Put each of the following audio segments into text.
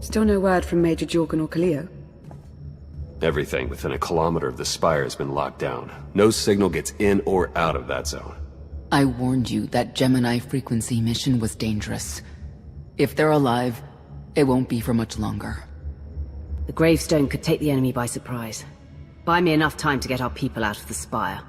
Still no word from Major Jorgen or Kaleo? Everything within a kilometer of the spire has been locked down. No signal gets in or out of that zone. I warned you that Gemini frequency mission was dangerous. If they're alive, it won't be for much longer. The gravestone could take the enemy by surprise. Buy me enough time to get our people out of the spire.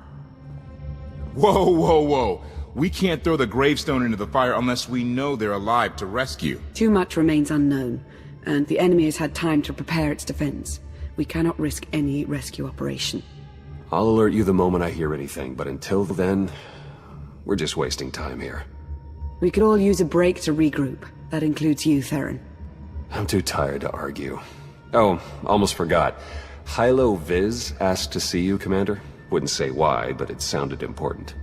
Whoa, whoa, whoa. We can't throw the gravestone into the fire unless we know they're alive to rescue. Too much remains unknown, and the enemy has had time to prepare its defense. We cannot risk any rescue operation. I'll alert you the moment I hear anything, but until then, we're just wasting time here. We could all use a break to regroup. That includes you, Theron. I'm too tired to argue. Oh, almost forgot. Hylo Viz asked to see you, Commander. Wouldn't say why, but it sounded important.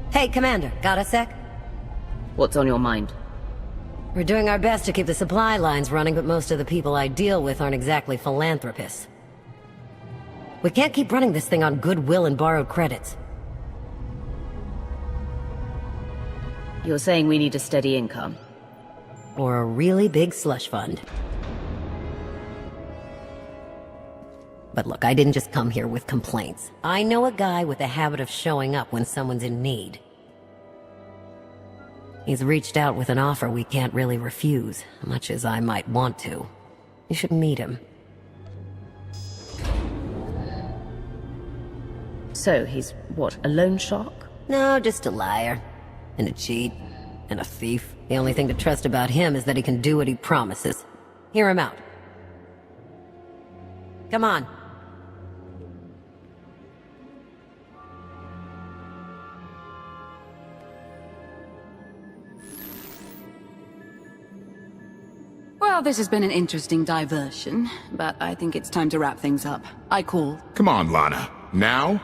Hey, Commander, got a sec? What's on your mind? We're doing our best to keep the supply lines running, but most of the people I deal with aren't exactly philanthropists. We can't keep running this thing on goodwill and borrowed credits. You're saying we need a steady income? Or a really big slush fund. But look, I didn't just come here with complaints. I know a guy with a habit of showing up when someone's in need. He's reached out with an offer we can't really refuse, much as I might want to. You should meet him. So, he's what, a loan shark? No, just a liar. And a cheat. And a thief. The only thing to trust about him is that he can do what he promises. Hear him out. Come on. Well, this has been an interesting diversion, but I think it's time to wrap things up. I call. Come on, Lana. Now?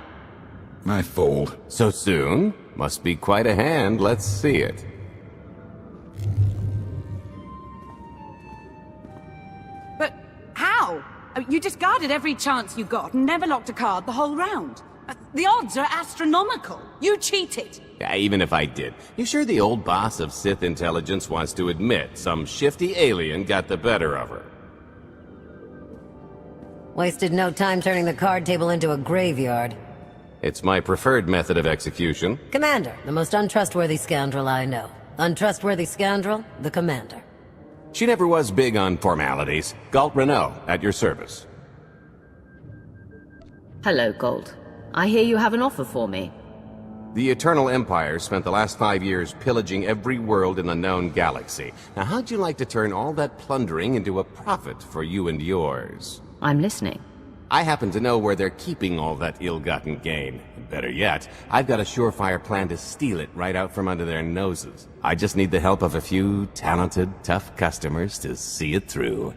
I fold. So soon? Must be quite a hand. Let's see it. But how? You discarded every chance you got and never locked a card the whole round. The odds are astronomical. You cheated. Yeah, even if I did. You sure the old boss of Sith intelligence wants to admit some shifty alien got the better of her? Wasted no time turning the card table into a graveyard. It's my preferred method of execution. Commander, the most untrustworthy scoundrel I know. Untrustworthy scoundrel, the Commander. She never was big on formalities. Galt Renault, at your service. Hello, Gold. I hear you have an offer for me. The Eternal Empire spent the last 5 years pillaging every world in the known galaxy. Now how'd you like to turn all that plundering into a profit for you and yours? I'm listening. I happen to know where they're keeping all that ill-gotten gain. Better yet, I've got a surefire plan to steal it right out from under their noses. I just need the help of a few talented, tough customers to see it through.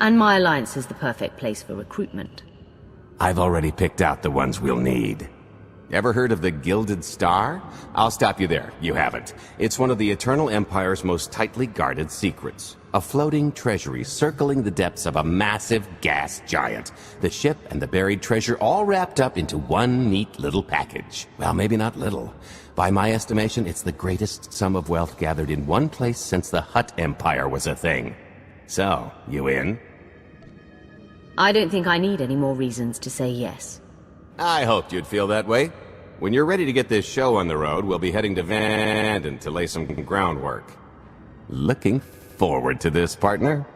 And my alliance is the perfect place for recruitment. I've already picked out the ones we'll need. Ever heard of the Gilded Star? I'll stop you there. You haven't. It's one of the Eternal Empire's most tightly guarded secrets. A floating treasury circling the depths of a massive gas giant. The ship and the buried treasure all wrapped up into one neat little package. Well, maybe not little. By my estimation, it's the greatest sum of wealth gathered in one place since the Hutt Empire was a thing. So, you in? I don't think I need any more reasons to say yes. I hoped you'd feel that way. When you're ready to get this show on the road, we'll be heading to Vanden to lay some groundwork. Looking forward to this, partner.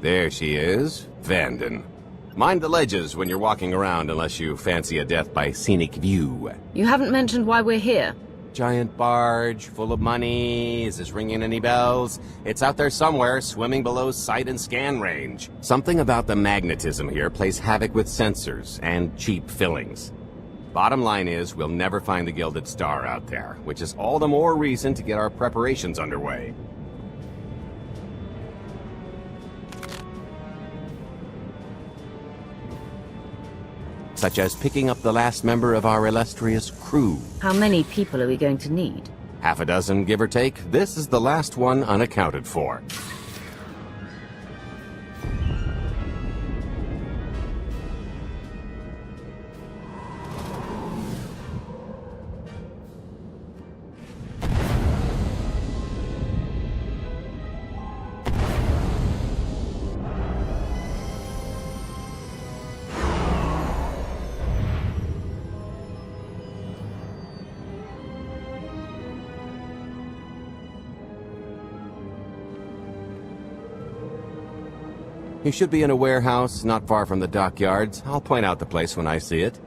There she is, Vanden. Mind the ledges when you're walking around unless you fancy a death by scenic view. You haven't mentioned why we're here. Giant barge, full of money. Is this ringing any bells? It's out there somewhere, swimming below sight and scan range. Something about the magnetism here plays havoc with sensors and cheap fillings. Bottom line is, we'll never find the Gilded Star out there, which is all the more reason to get our preparations underway. Such as picking up the last member of our illustrious crew. How many people are we going to need? Half a dozen, give or take. This is the last one unaccounted for. You should be in a warehouse, not far from the dockyards. I'll point out the place when I see it.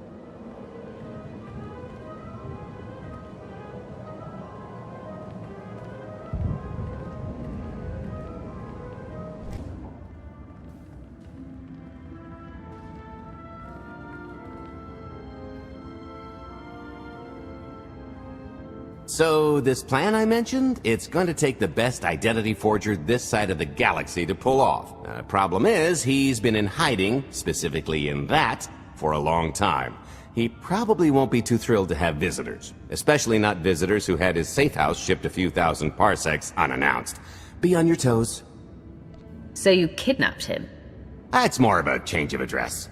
So, this plan I mentioned, it's going to take the best identity forger this side of the galaxy to pull off. Problem is, he's been in hiding, specifically in that, for a long time. He probably won't be too thrilled to have visitors, especially not visitors who had his safe house shipped a few thousand parsecs unannounced. Be on your toes. So you kidnapped him? It's more of a change of address.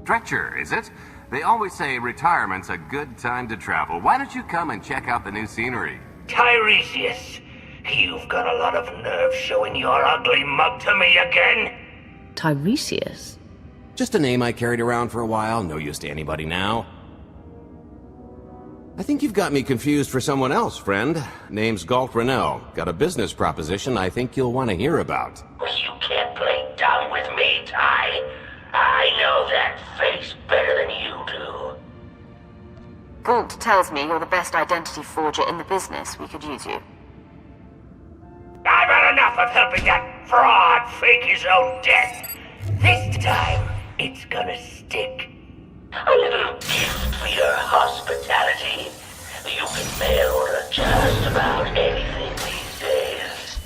Dretcher, is it? They always say retirement's a good time to travel. Why don't you come and check out the new scenery? Tiresias, you've got a lot of nerve showing your ugly mug to me again. Tiresias? Just a name I carried around for a while, no use to anybody now. I think you've got me confused for someone else, friend. Name's Galt Renault. Got a business proposition I think you'll want to hear about. You can't play dumb with me, Ty. I know that face better than you do. Galt tells me you're the best identity forger in the business. We could use you. I've had enough of helping that fraud fake his own death. This time, it's gonna stick. A little gift for your hospitality. You can mail order just about anything these days.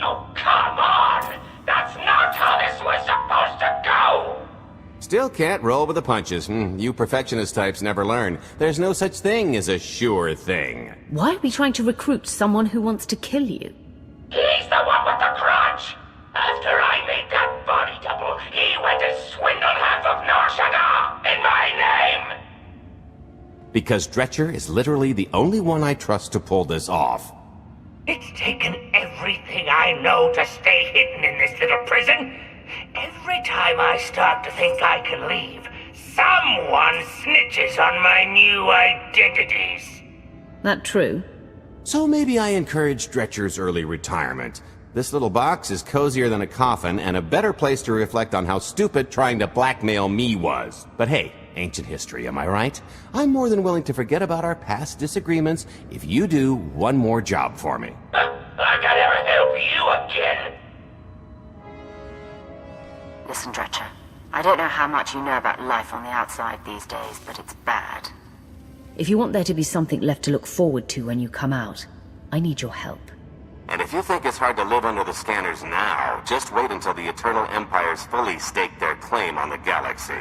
Oh, come on! That's not how this was supposed to go! Still can't roll with the punches. You perfectionist types never learn. There's no such thing as a sure thing. Why are we trying to recruit someone who wants to kill you? He's the one with the grudge! After I made that body double, he went to swindle half of Norshada in my name! Because Dretcher is literally the only one I trust to pull this off. It's taken everything I know to stay hidden in this little prison. Every time I start to think I can leave, someone snitches on my new identities. That true? So maybe I encourage Dretcher's early retirement. This little box is cozier than a coffin and a better place to reflect on how stupid trying to blackmail me was. But hey, ancient history, am I right? I'm more than willing to forget about our past disagreements if you do one more job for me. I gotta ever help you again. Listen, Dretcher. I don't know how much you know about life on the outside these days, but it's bad. If you want there to be something left to look forward to when you come out, I need your help. And if you think it's hard to live under the scanners now, just wait until the Eternal Empires fully stake their claim on the galaxy.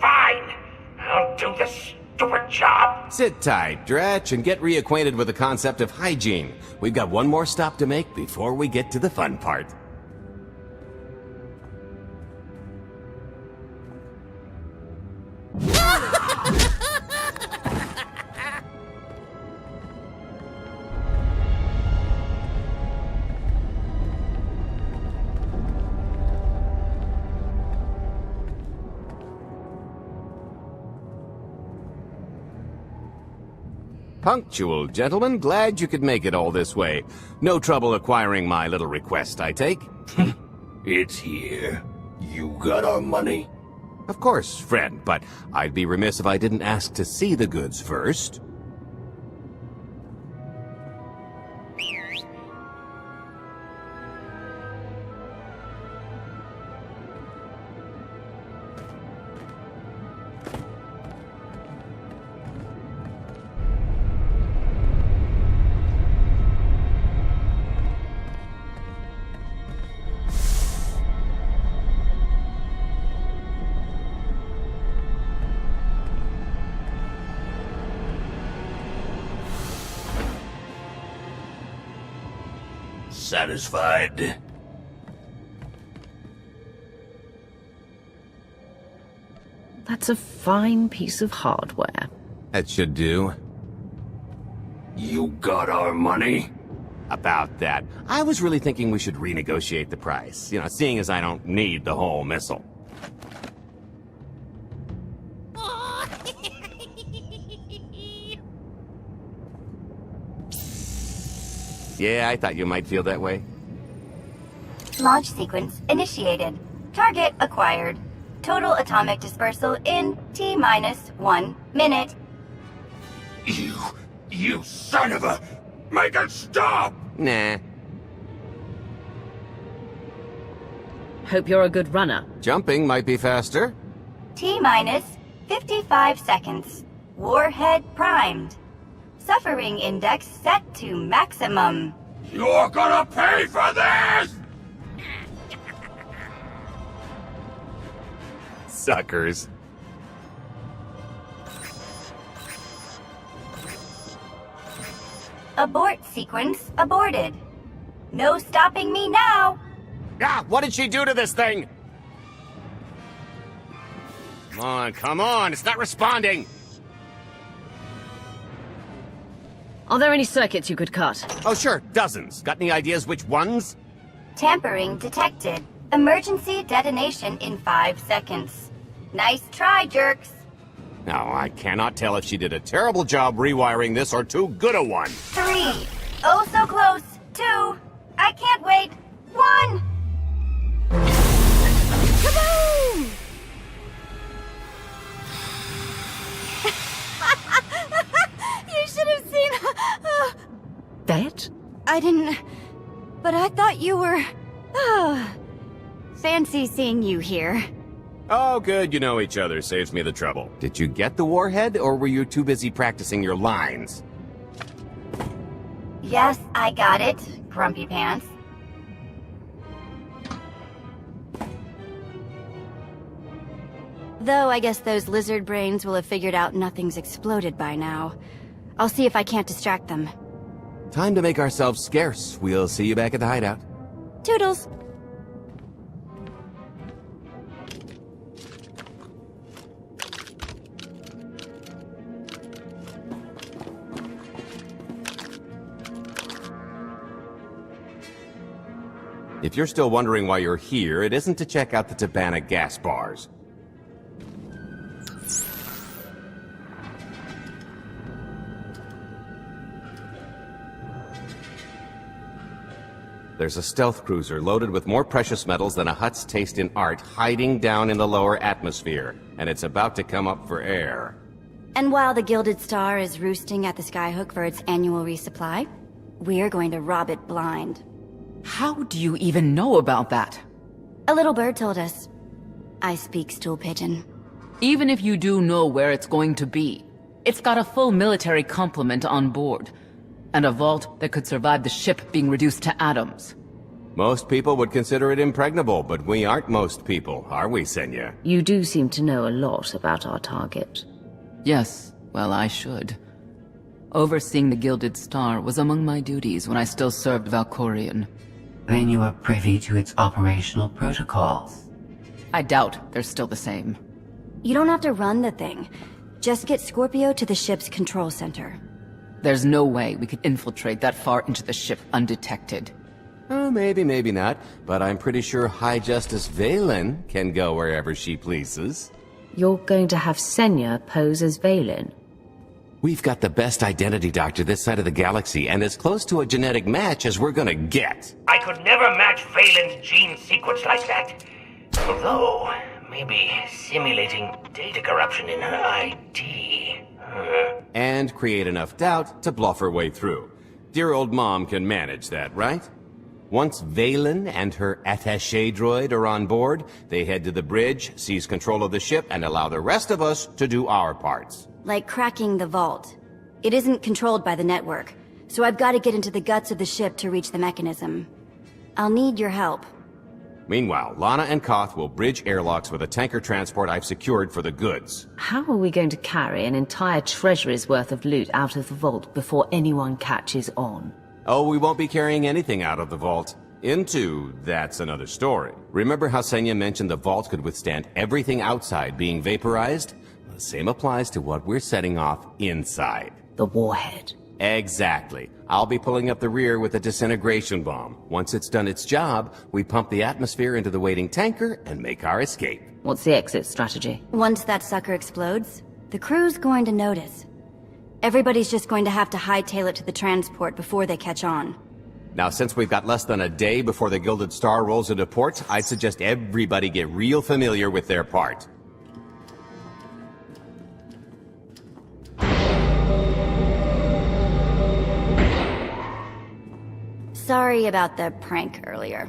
Fine. I'll do the stupid job. Sit tight, Dretch, and get reacquainted with the concept of hygiene. We've got one more stop to make before we get to the fun part. Punctual, gentlemen. Glad you could make it all this way. No trouble acquiring my little request, I take? It's here. You got our money? Of course, friend, but I'd be remiss if I didn't ask to see the goods first. Satisfied? That's a fine piece of hardware. That should do. You got our money? About that. I was really thinking we should renegotiate the price. You know, seeing as I don't need the whole missile. Yeah, I thought you might feel that way. Launch sequence initiated. Target acquired. Total atomic dispersal in T-1 minute. You son of a... Make it stop! Nah. Hope you're a good runner. Jumping might be faster. T-minus 55 seconds. Warhead primed. Suffering index set to maximum. You're gonna pay for this! Suckers. Abort sequence aborted. No stopping me now. Ah, what did she do to this thing? Come on, it's not responding. Are there any circuits you could cut? Oh, sure, dozens. Got any ideas which ones? Tampering detected. Emergency detonation in 5 seconds. Nice try, jerks. No, I cannot tell if she did a terrible job rewiring this or too good a one. 3. Oh, so close. 2. I can't wait. 1. Kaboom! You should have seen... Bet? I didn't... But I thought you were... Fancy seeing you here. Oh, good, you know each other. Saves me the trouble. Did you get the warhead, or were you too busy practicing your lines? Yes, I got it, Grumpy Pants. Though I guess those lizard brains will have figured out nothing's exploded by now. I'll see if I can't distract them. Time to make ourselves scarce. We'll see you back at the hideout. Toodles! If you're still wondering why you're here, it isn't to check out the Tabana gas bars. there's a stealth cruiser loaded with more precious metals than a Hutt's taste in art hiding down in the lower atmosphere, and it's about to come up for air. And while the Gilded Star is roosting at the Skyhook for its annual resupply, we're going to rob it blind. How do you even know about that? A little bird told us. I speak stool pigeon. Even if you do know where it's going to be, it's got a full military complement on board, and a vault that could survive the ship being reduced to atoms. Most people would consider it impregnable, but we aren't most people, are we, Senya? You do seem to know a lot about our target. Yes, well, I should. Overseeing the Gilded Star was among my duties when I still served Valkorion. Then you are privy to its operational protocols. I doubt they're still the same. You don't have to run the thing. Just get Scorpio to the ship's control center. There's no way we could infiltrate that far into the ship undetected. Oh, maybe, maybe not, but I'm pretty sure High Justice Valen can go wherever she pleases. You're going to have Senya pose as Valen? We've got the best identity doctor this side of the galaxy, and as close to a genetic match as we're gonna get. I could never match Valen's gene sequence like that. Although, maybe simulating data corruption in her ID. And create enough doubt to bluff her way through. Dear old mom can manage that, right? Once Valen and her attaché droid are on board, they head to the bridge, seize control of the ship, and allow the rest of us to do our parts. Like cracking the vault. It isn't controlled by the network, so I've got to get into the guts of the ship to reach the mechanism. I'll need your help. Meanwhile, Lana and Koth will bridge airlocks with a tanker transport I've secured for the goods. How are we going to carry an entire treasury's worth of loot out of the vault before anyone catches on? Oh, we won't be carrying anything out of the vault. That's another story. Remember how Senya mentioned the vault could withstand everything outside being vaporized? The same applies to what we're setting off inside. The warhead. Exactly. I'll be pulling up the rear with a disintegration bomb. Once it's done its job, we pump the atmosphere into the waiting tanker and make our escape. What's the exit strategy? Once that sucker explodes, the crew's going to notice. Everybody's just going to have to hightail it to the transport before they catch on. Now, since we've got less than a day before the Gilded Star rolls into port, I'd suggest everybody get real familiar with their part. Sorry about the prank earlier.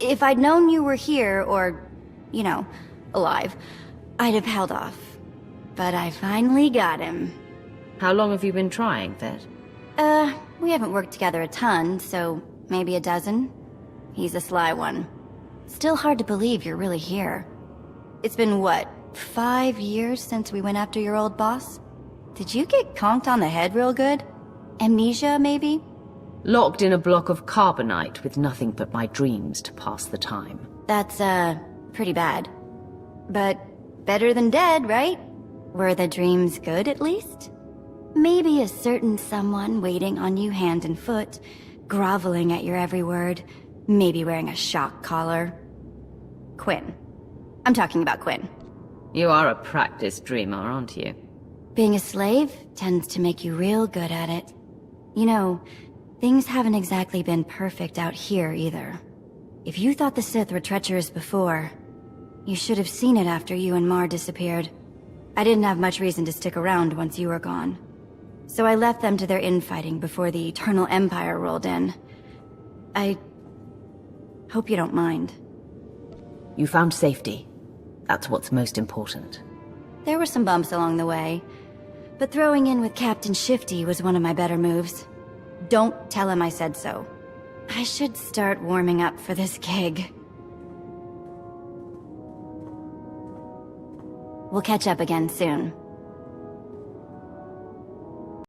If I'd known you were here, or, you know, alive, I'd have held off. But I finally got him. How long have you been trying, Vet? We haven't worked together a ton, so maybe a dozen. He's a sly one. Still hard to believe you're really here. It's been, what, 5 years since we went after your old boss? Did you get conked on the head real good? Amnesia, maybe? Locked in a block of carbonite with nothing but my dreams to pass the time. That's, pretty bad. But better than dead, right? Were the dreams good, at least? Maybe a certain someone waiting on you hand and foot, groveling at your every word, maybe wearing a shock collar. Quinn. I'm talking about Quinn. You are a practiced dreamer, aren't you? Being a slave tends to make you real good at it. You know, things haven't exactly been perfect out here either. If you thought the Sith were treacherous before, you should have seen it after you and Mar disappeared. I didn't have much reason to stick around once you were gone. So I left them to their infighting before the Eternal Empire rolled in. I hope you don't mind. You found safety. That's what's most important. There were some bumps along the way, but throwing in with Captain Shifty was one of my better moves. Don't tell him I said so. I should start warming up for this gig. We'll catch up again soon.